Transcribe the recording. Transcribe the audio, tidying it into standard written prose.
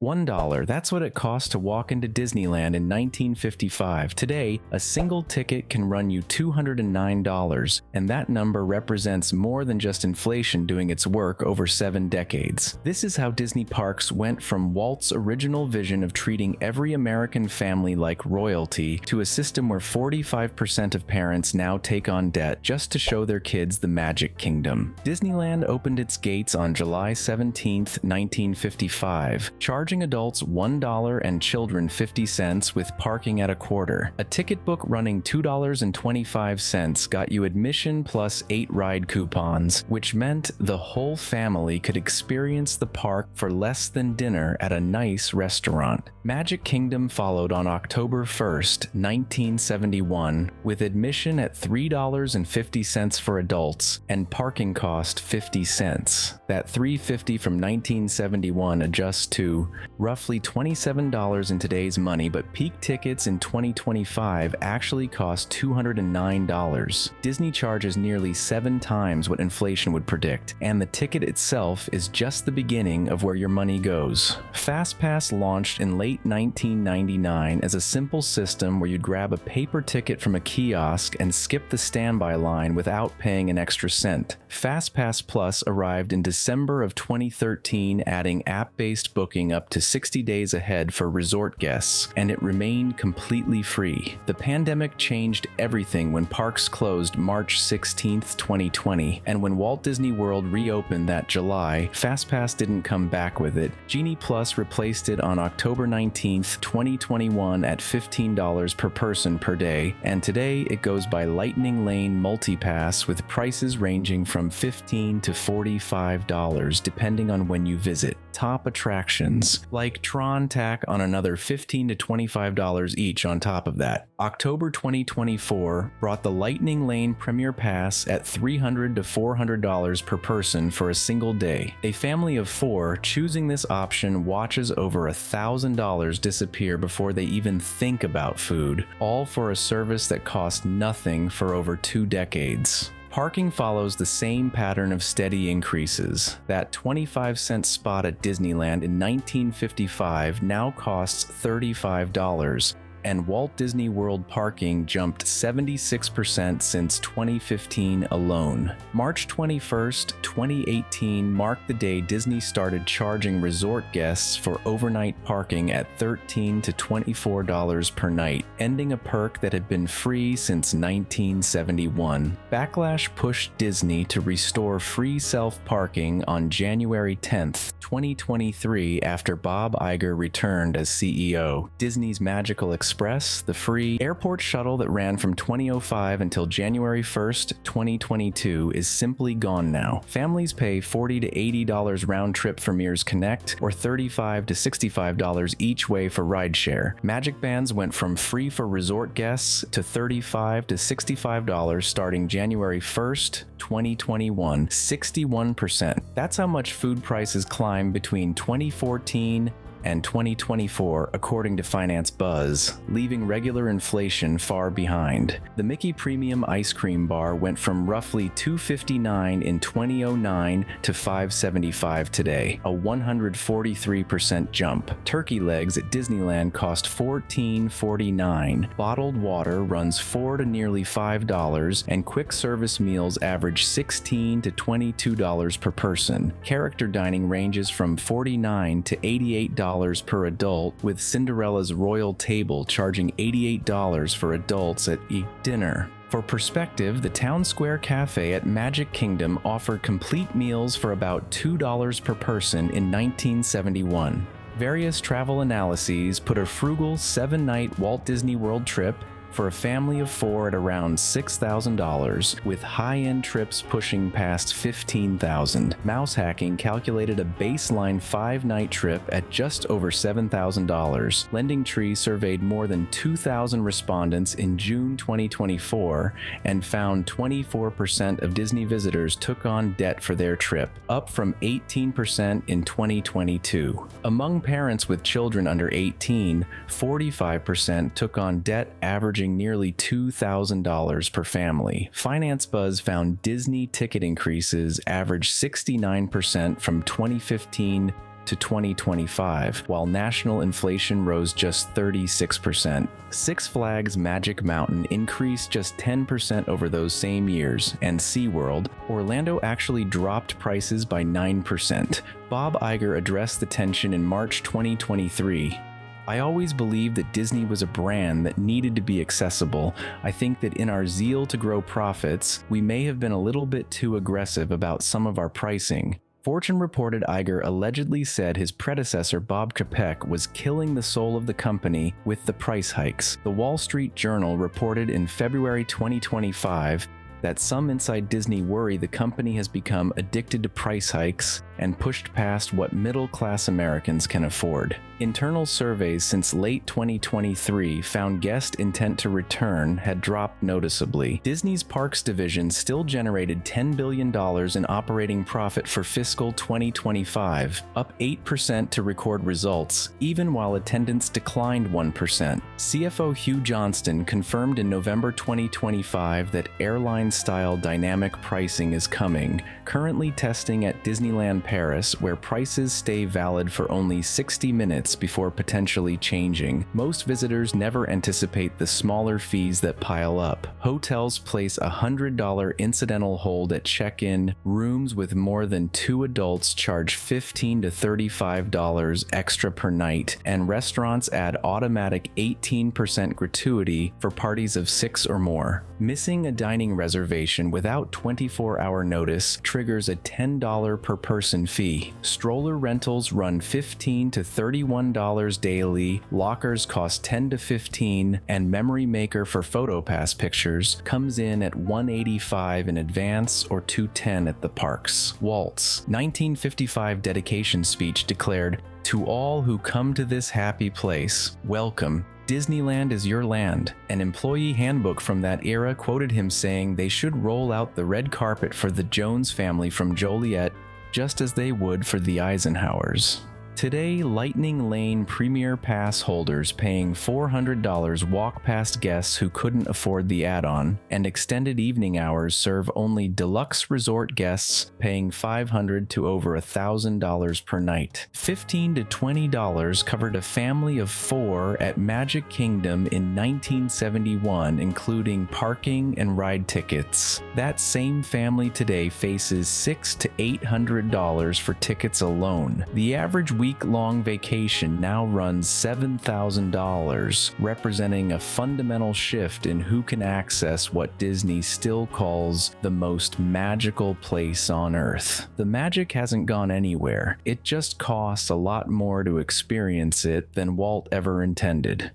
$1, that's what it cost to walk into Disneyland in 1955. Today, a single ticket can run you $209, and that number represents more than just inflation doing its work over 7 decades. This is how Disney parks went from Walt's original vision of treating every American family like royalty to a system where 45% of parents now take on debt just to show their kids the Magic Kingdom. Disneyland opened its gates on July 17, 1955, charging adults $1 and children 50 cents with parking at a quarter. A ticket book running $2.25 got you admission plus 8 ride coupons, which meant the whole family could experience the park for less than dinner at a nice restaurant. Magic Kingdom followed on October 1st, 1971, with admission at $3.50 for adults and parking cost 50 cents. That $3.50 from 1971 adjusts to roughly $27 in today's money, but peak tickets in 2025 actually cost $209. Disney charges nearly 7 times what inflation would predict, and the ticket itself is just the beginning of where your money goes. FastPass launched in late 1999 as a simple system where you'd grab a paper ticket from a kiosk and skip the standby line without paying an extra cent. FastPass Plus arrived in December of 2013, adding app-based booking up to 60 days ahead for resort guests, and it remained completely free. The pandemic changed everything when parks closed March 16, 2020, and when Walt Disney World reopened that July, FastPass didn't come back with it. Genie Plus replaced it on October 19, 2021 at $15 per person per day, and today it goes by Lightning Lane MultiPass with prices ranging from $15 to $45 depending on when you visit. Top attractions like Tron tack on another $15 to $25 each on top of that. October 2024 brought the Lightning Lane Premier Pass at $300 to $400 per person for a single day. A family of 4 choosing this option watches over $1,000 disappear before they even think about food, all for a service that cost nothing for over 2 decades. Parking follows the same pattern of steady increases. That 25-cent spot at Disneyland in 1955 now costs $35, and Walt Disney World parking jumped 76% since 2015 alone. March 21st, 2018 marked the day Disney started charging resort guests for overnight parking at $13 to $24 per night, ending a perk that had been free since 1971. Backlash pushed Disney to restore free self-parking on January 10th, 2023 after Bob Iger returned as CEO. Disney's Magical Express, the free airport shuttle that ran from 2005 until January 1st, 2022, is simply gone now. Families pay $40 to $80 round trip for Mears Connect, or $35 to $65 each way for rideshare. MagicBands went from free for resort guests to $35 to $65 starting January 1st, 2021, 61%. That's how much food prices climbed between 2014 and 2024, according to FinanceBuzz, leaving regular inflation far behind. The Mickey Premium Ice Cream Bar went from roughly $2.59 in 2009 to $5.75 today, a 143% jump. Turkey legs at Disneyland cost $14.49. Bottled water runs $4 to nearly $5, and quick service meals average $16 to $22 per person. Character dining ranges from $49 to $88 per adult, with Cinderella's Royal Table charging $88 for adults at dinner. For perspective, the Town Square Cafe at Magic Kingdom offered complete meals for about $2 per person in 1971. Various travel analyses put a frugal 7-night Walt Disney World trip for a family of 4 at around $6,000, with high-end trips pushing past $15,000. Mouse Hacking calculated a baseline 5-night trip at just over $7,000. LendingTree surveyed more than 2,000 respondents in June 2024 and found 24% of Disney visitors took on debt for their trip, up from 18% in 2022. Among parents with children under 18, 45% took on debt averaging nearly $2,000 per family. FinanceBuzz found Disney ticket increases averaged 69% from 2015 to 2025, while national inflation rose just 36%. Six Flags Magic Mountain increased just 10% over those same years, and SeaWorld, Orlando actually dropped prices by 9%. Bob Iger addressed the tension in March 2023. I always believed that Disney was a brand that needed to be accessible. I think that in our zeal to grow profits, we may have been a little bit too aggressive about some of our pricing. Fortune reported Iger allegedly said his predecessor Bob Chapek was killing the soul of the company with the price hikes. The Wall Street Journal reported in February 2025 that some inside Disney worry the company has become addicted to price hikes and pushed past what middle-class Americans can afford. Internal surveys since late 2023 found guest intent to return had dropped noticeably. Disney's Parks division still generated $10 billion in operating profit for fiscal 2025, up 8% to record results, even while attendance declined 1%. CFO Hugh Johnston confirmed in November 2025 that airline-style dynamic pricing is coming, currently testing at Disneyland Paris, where prices stay valid for only 60 minutes before potentially changing. Most visitors never anticipate the smaller fees that pile up. Hotels place a $100 incidental hold at check-in. Rooms with more than 2 adults charge $15 to $35 extra per night, and restaurants add automatic 18% gratuity for parties of 6 or more. Missing a dining reservation without 24-hour notice triggers a $10 per person fee. Stroller rentals run $15 to $31 daily, lockers cost $10 to $15, and Memory Maker for PhotoPass pictures comes in at $185 in advance or $210 at the parks. Walt's 1955 dedication speech declared, "To all who come to this happy place, welcome. Disneyland is your land." An employee handbook from that era quoted him saying they should roll out the red carpet for the Jones family from Joliet just as they would for the Eisenhowers. Today, Lightning Lane Premier Pass holders paying $400 walk past guests who couldn't afford the add-on, and extended evening hours serve only deluxe resort guests paying $500 to over $1,000 per night. $15 to $20 covered a family of 4 at Magic Kingdom in 1971, including parking and ride tickets. That same family today faces $600 to $800 for tickets alone. The average week-long vacation now runs $7,000, representing a fundamental shift in who can access what Disney still calls the most magical place on Earth. The magic hasn't gone anywhere. It just costs a lot more to experience it than Walt ever intended.